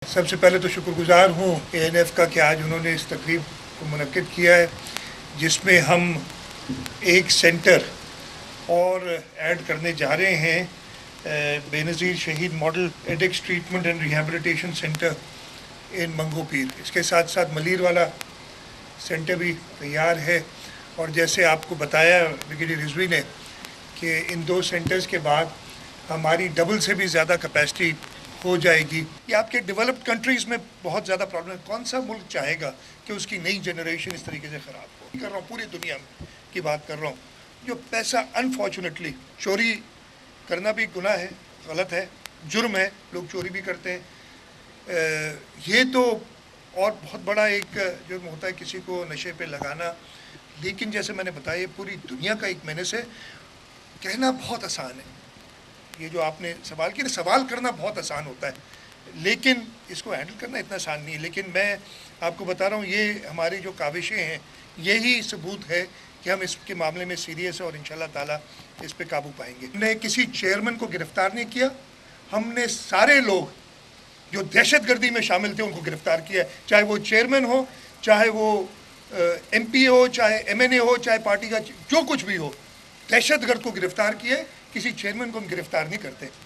سب سے پہلے تو شکرگزار ہوں ANF کا کہ آج انہوں نے اس تقریب کو منعقد کیا ہے جس میں ہم ایک سینٹر اور ایڈ کرنے جا رہے ہیں بے نظیر شہید model addicts treatment and rehabilitation centre in Mangho Pir. اس کے ساتھ ساتھ ملیر والا سینٹر بھی تیار ہے، اور جیسے آپ کو بتایا برگیڈیئر رضوی نے کہ ان دو سینٹرز کے بعد ہماری ڈبل سے بھی زیادہ کیپیسٹی ہو جائے گی۔ یہ آپ کے ڈیولپڈ کنٹریز میں بہت زیادہ پرابلم ہے۔ کون سا ملک چاہے گا کہ اس کی نئی جنریشن اس طریقے سے خراب ہو؟ کر رہا ہوں پوری دنیا کی بات کر رہا ہوں۔ جو پیسہ انفارچونیٹلی چوری کرنا بھی گناہ ہے، غلط ہے، جرم ہے، لوگ چوری بھی کرتے ہیں۔ یہ تو اور بہت بڑا ایک جرم ہوتا ہے کسی کو نشے پہ لگانا، لیکن جیسے میں نے بتایا پوری دنیا کا ایک مینس ہے۔ کہنا بہت آسان ہے، یہ جو آپ نے سوال کیا، سوال کرنا بہت آسان ہوتا ہے لیکن اس کو ہینڈل کرنا اتنا آسان نہیں ہے۔ لیکن میں آپ کو بتا رہا ہوں یہ ہماری جو کاوشیں ہیں یہی ثبوت ہے کہ ہم اس کے معاملے میں سیریس ہیں اور انشاءاللہ تعالیٰ اس پہ قابو پائیں گے۔ ہم نے کسی چیئرمین کو گرفتار نہیں کیا، ہم نے سارے لوگ جو دہشت گردی میں شامل تھے ان کو گرفتار کیا ہے، چاہے وہ چیئرمین ہو، چاہے وہ MP ہو، چاہے MNA ہو، چاہے پارٹی کا جو کچھ بھی ہو۔ دہشت گرد کو گرفتار کیے، کسی چیئرمین کو ہم گرفتار نہیں کرتے۔